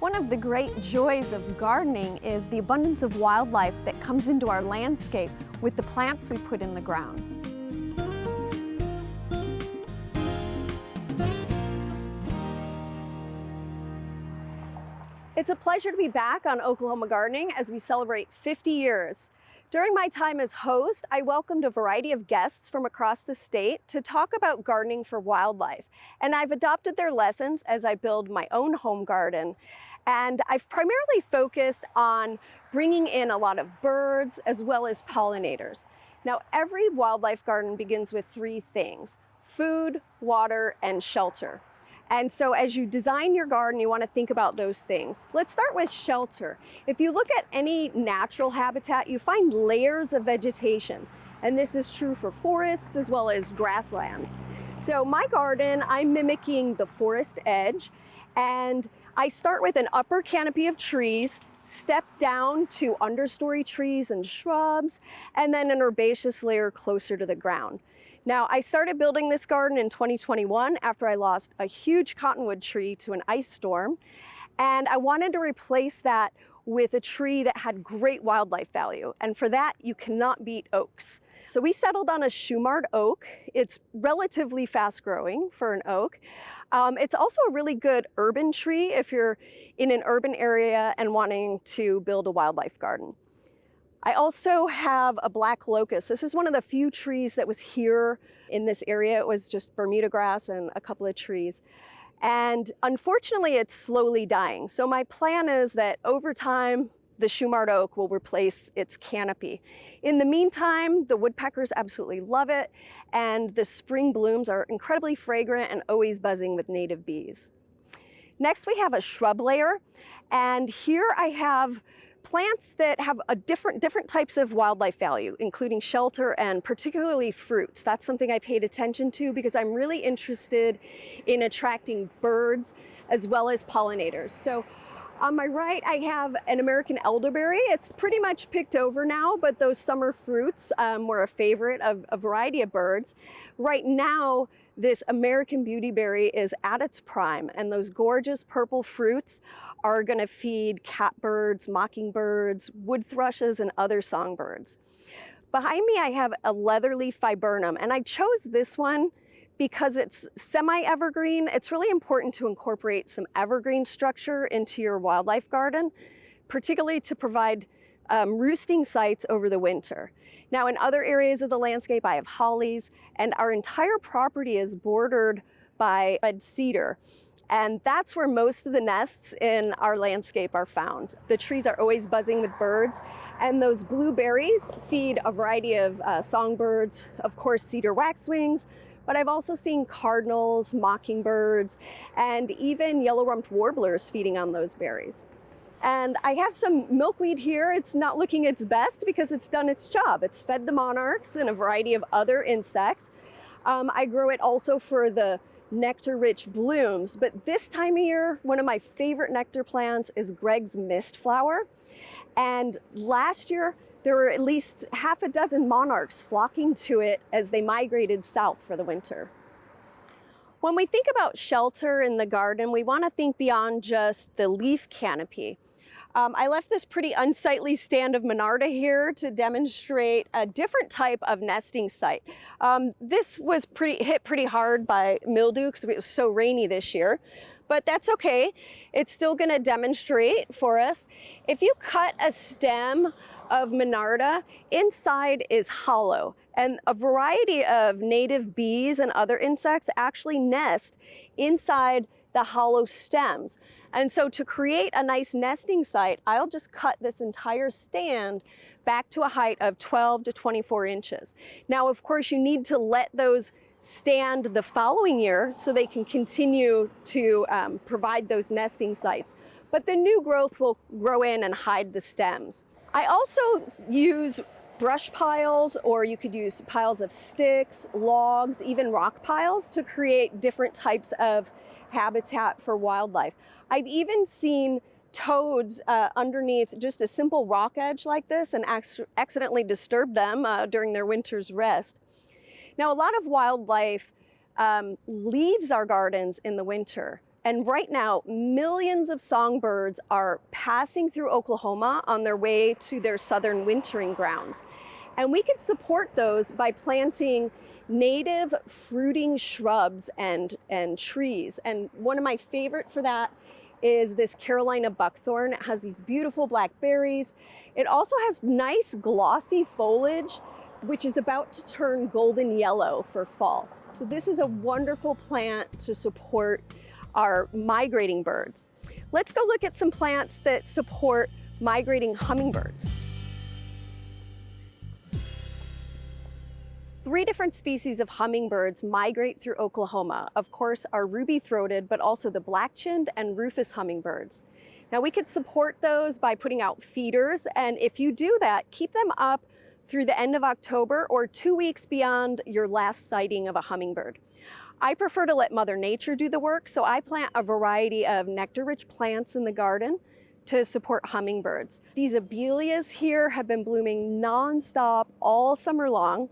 One of the great joys of gardening is the abundance of wildlife that comes into our landscape with the plants we put in the ground. It's a pleasure to be back on Oklahoma Gardening as we celebrate 50 years. During my time as host, I welcomed a variety of guests from across the state to talk about gardening for wildlife. And I've adopted their lessons as I build my own home garden. And I've primarily focused on bringing in a lot of birds as well as pollinators. Now, every wildlife garden begins with three things: food, water, and shelter. And so as you design your garden, you want to think about those things. Let's start with shelter. If you look at any natural habitat, you find layers of vegetation. And this is true for forests as well as grasslands. So my garden, I'm mimicking the forest edge. And I start with an upper canopy of trees, step down to understory trees and shrubs, and then an herbaceous layer closer to the ground. Now, I started building this garden in 2021 after I lost a huge cottonwood tree to an ice storm, and I wanted to replace that with a tree that had great wildlife value, and for that, you cannot beat oaks. So we settled on a Shumard oak. It's relatively fast growing for an oak. It's also a really good urban tree if you're in an urban area and wanting to build a wildlife garden. I also have a black locust. This is one of the few trees that was here in this area. It was just Bermuda grass and a couple of trees. And unfortunately, it's slowly dying. So my plan is that over time, the Shumard oak will replace its canopy. In the meantime, the woodpeckers absolutely love it, and the spring blooms are incredibly fragrant and always buzzing with native bees. Next, we have a shrub layer, and here I have plants that have different types of wildlife value, including shelter and particularly fruits. That's something I paid attention to because I'm really interested in attracting birds as well as pollinators. So on my right, I have an American elderberry. It's pretty much picked over now, but those summer fruits were a favorite of a variety of birds. Right now, this American beautyberry is at its prime, and those gorgeous purple fruits are going to feed catbirds, mockingbirds, wood thrushes, and other songbirds. Behind me, I have a leatherleaf viburnum, and I chose this one because it's semi-evergreen. It's really important to incorporate some evergreen structure into your wildlife garden, particularly to provide roosting sites over the winter. Now, in other areas of the landscape, I have hollies, and our entire property is bordered by red cedar. And that's where most of the nests in our landscape are found. The trees are always buzzing with birds, and those blueberries feed a variety of songbirds, of course, cedar waxwings, but I've also seen cardinals, mockingbirds, and even yellow-rumped warblers feeding on those berries. And I have some milkweed here. It's not looking its best because it's done its job. It's fed the monarchs and a variety of other insects. I grow it also for the nectar-rich blooms, but this time of year, one of my favorite nectar plants is Greg's mist flower. And last year, there were at least half a dozen monarchs flocking to it as they migrated south for the winter. When we think about shelter in the garden, we want to think beyond just the leaf canopy. I left this pretty unsightly stand of Monarda here to demonstrate a different type of nesting site. This was hit pretty hard by mildew because it was so rainy this year, but that's okay. It's still going to demonstrate for us. If you cut a stem of Monarda, inside is hollow, and a variety of native bees and other insects actually nest inside the hollow stems. And so to create a nice nesting site, I'll just cut this entire stand back to a height of 12 to 24 inches. Now, of course, you need to let those stand the following year so they can continue to provide those nesting sites. But the new growth will grow in and hide the stems. I also use brush piles, or you could use piles of sticks, logs, even rock piles to create different types of habitat for wildlife. I've even seen toads underneath just a simple rock edge like this and accidentally disturb them during their winter's rest. Now, a lot of wildlife leaves our gardens in the winter. And right now, millions of songbirds are passing through Oklahoma on their way to their southern wintering grounds. And we can support those by planting native fruiting shrubs and trees. And one of my favorite for that is this Carolina buckthorn. It has these beautiful black berries. It also has nice glossy foliage, which is about to turn golden yellow for fall. So this is a wonderful plant to support our migrating birds. Let's go look at some plants that support migrating hummingbirds. 3 different species of hummingbirds migrate through Oklahoma. Of course, our ruby-throated, but also the black-chinned and rufous hummingbirds. Now we could support those by putting out feeders, and if you do that, keep them up through the end of October or 2 weeks beyond your last sighting of a hummingbird. I prefer to let Mother Nature do the work, so I plant a variety of nectar-rich plants in the garden to support hummingbirds. These abelias here have been blooming nonstop all summer long,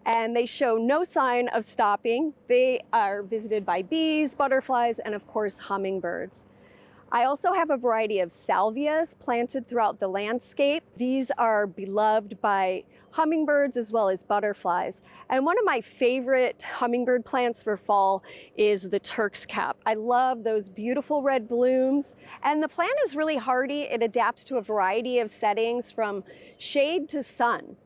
and they show no sign of stopping. They are visited by bees, butterflies, and of course hummingbirds. I also have a variety of salvias planted throughout the landscape. These are beloved by hummingbirds as well as butterflies. And one of my favorite hummingbird plants for fall is the Turk's cap. I love those beautiful red blooms. And the plant is really hardy. It adapts to a variety of settings from shade to sun.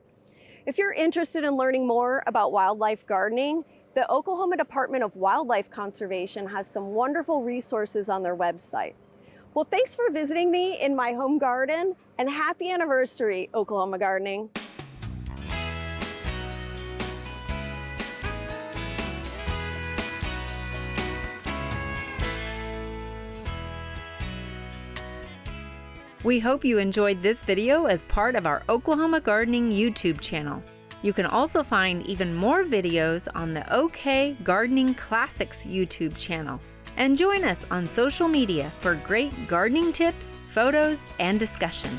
If you're interested in learning more about wildlife gardening, the Oklahoma Department of Wildlife Conservation has some wonderful resources on their website. Well, thanks for visiting me in my home garden, and happy anniversary, Oklahoma Gardening. We hope you enjoyed this video as part of our Oklahoma Gardening YouTube channel. You can also find even more videos on the OK Gardening Classics YouTube channel. And join us on social media for great gardening tips, photos, and discussion.